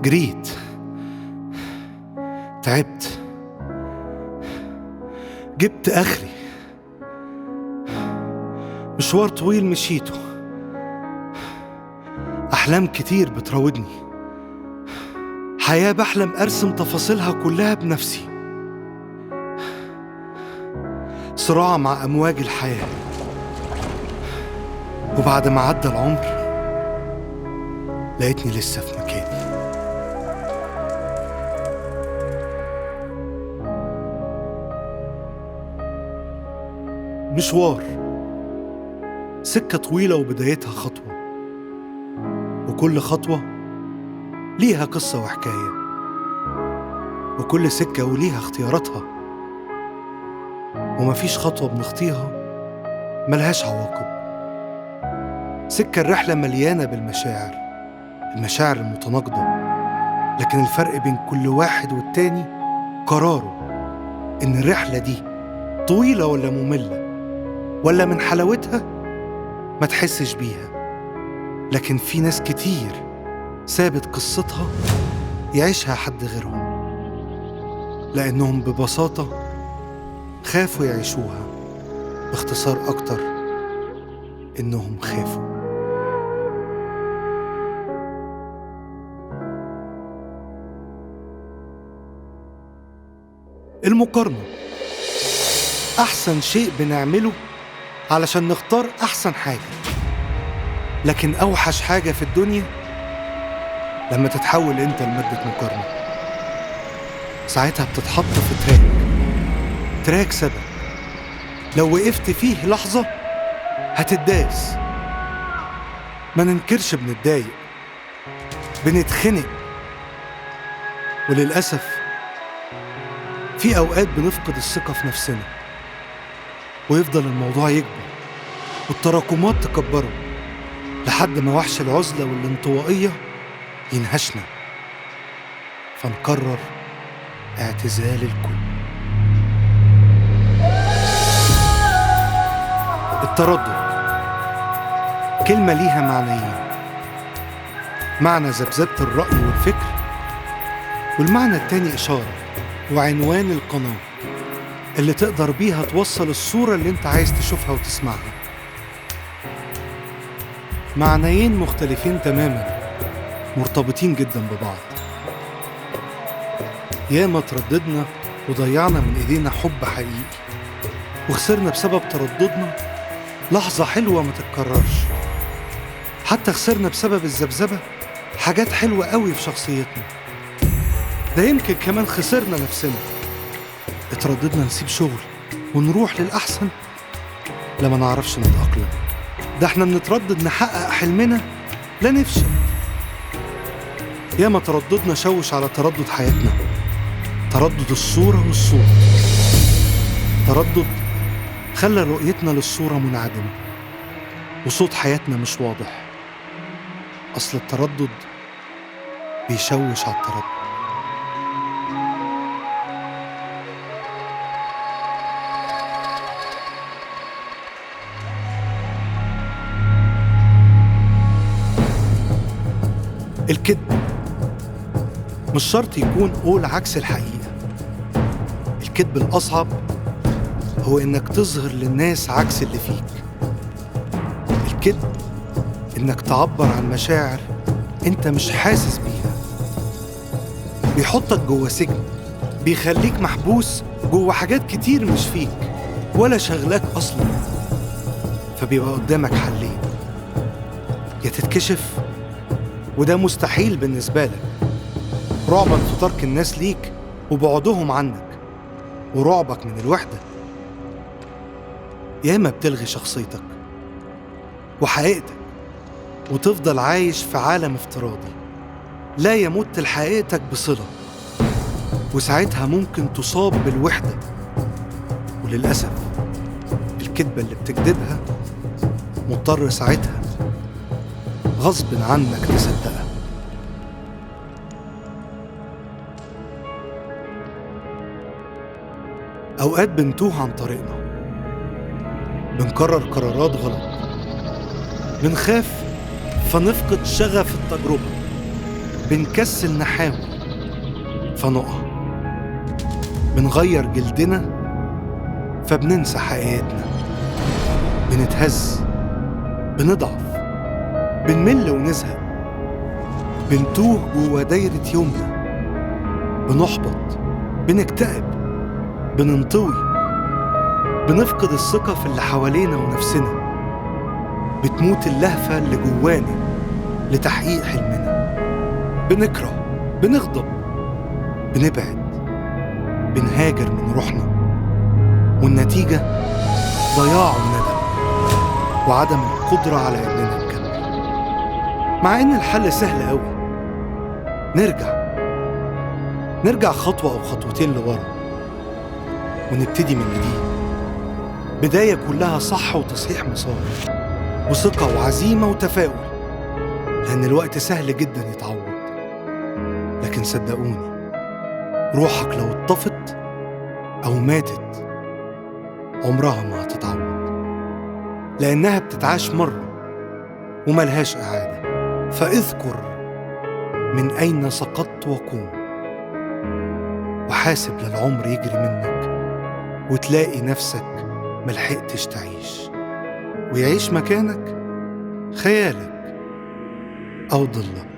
جريت، تعبت، جبت آخري. مشوار طويل مشيته، أحلام كتير بتراودني، حياة بحلم أرسم تفاصيلها كلها بنفسي، صراع مع أمواج الحياة. وبعد ما عدى العمر لقيتني لسه في مكاني. مشوار، سكة طويلة وبدايتها خطوة، وكل خطوة ليها قصة وحكاية، وكل سكة وليها اختياراتها، ومفيش خطوة بنخطيها ملهاش عواقب. سكة الرحلة مليانة بالمشاعر، المشاعر المتناقضة، لكن الفرق بين كل واحد والتاني قراره إن الرحلة دي طويلة ولا مملة، ولا من حلاوتها ما تحسش بيها. لكن في ناس كتير سابت قصتها يعيشها حد غيرهم، لأنهم ببساطة خافوا يعيشوها. باختصار أكتر، إنهم خافوا. المقارنة أحسن شيء بنعمله علشان نختار أحسن حاجة، لكن أوحش حاجة في الدنيا لما تتحول أنت لمادة مقارنة. ساعتها بتتحط في تراك سبب لو وقفت فيه لحظة هتداس. ما ننكرش بنتضايق، بنتخنق، وللأسف في أوقات بنفقد الثقة في نفسنا، ويفضل الموضوع يكبر والتراكمات تكبره لحد ما وحش العزلة والانطوائية ينهشنا، فنقرر اعتزال الكل. التردد كلمة ليها معنيين: معنى ذبذبة الرأي والفكر، والمعنى التاني إشارة وعنوان القناة اللي تقدر بيها توصل الصورة اللي انت عايز تشوفها وتسمعها. معنيين مختلفين تماما، مرتبطين جدا ببعض. ياما ترددنا وضيعنا من ايدينا حب حقيقي، وخسرنا بسبب ترددنا لحظة حلوة ما تتكررش. حتى خسرنا بسبب الذبذبة حاجات حلوة قوي في شخصيتنا. ده يمكن كمان خسرنا نفسنا. اترددنا نسيب شغل ونروح للأحسن لما نعرفش نتأقلم. ده احنا بنتردد نحقق حلمنا لا نفشل. ياما ترددنا شوش على تردد حياتنا، تردد الصورة والصوت. تردد خلى رؤيتنا للصورة منعدمة، وصوت حياتنا مش واضح. أصل التردد بيشوش على التردد. الكذب مش شرط يكون قول عكس الحقيقة. الكذب الأصعب هو إنك تظهر للناس عكس اللي فيك. الكذب إنك تعبر عن مشاعر أنت مش حاسس بيها. بيحطك جوه سجن، بيخليك محبوس جوه حاجات كتير مش فيك ولا شغلاك أصلا. فبيبقى قدامك حلين: يا تتكشف، وده مستحيل بالنسبة لك، رعبا في ترك الناس ليك وبعدهم عنك، ورعبك من الوحدة. ياما بتلغي شخصيتك وحقيقتك وتفضل عايش في عالم افتراضي لا يمت لحقيقتك بصلة، وساعتها ممكن تصاب بالوحدة. وللأسف الكذبة اللي بتكذبها مضطر ساعتها غصب عنك تصدقها. أوقات بنتوه عن طريقنا، بنقرر قرارات غلط، بنخاف فنفقد شغف التجربة، بنكسل نحاول فنقع، بنغير جلدنا فبننسى حقيقتنا، بنتهز، بنضعف، بنمل ونزهق، بنتوه جوا دايرة يومنا، بنحبط، بنكتئب، بننطوي، بنفقد الثقة في اللي حوالينا ونفسنا، بتموت اللهفة اللي جوانا لتحقيق حلمنا، بنكره، بنغضب، بنبعد، بنهاجر من روحنا، والنتيجة ضياع الندم وعدم القدرة على إننا نكمل. مع إن الحل سهل قوي، نرجع خطوة أو خطوتين لورا ونبتدي من جديد، بداية كلها صح وتصحيح مسار وثقة وعزيمة وتفاؤل، لأن الوقت سهل جدا يتعوض. لكن صدقوني، روحك لو اتطفت أو ماتت عمرها ما هتتعوض، لأنها بتتعاش مرة وملهاش إعادة. فاذكر من أين سقطت وقوم، وحاسب للعمر يجري منك وتلاقي نفسك ملحقتش تعيش، ويعيش مكانك خيالك أو ضلك.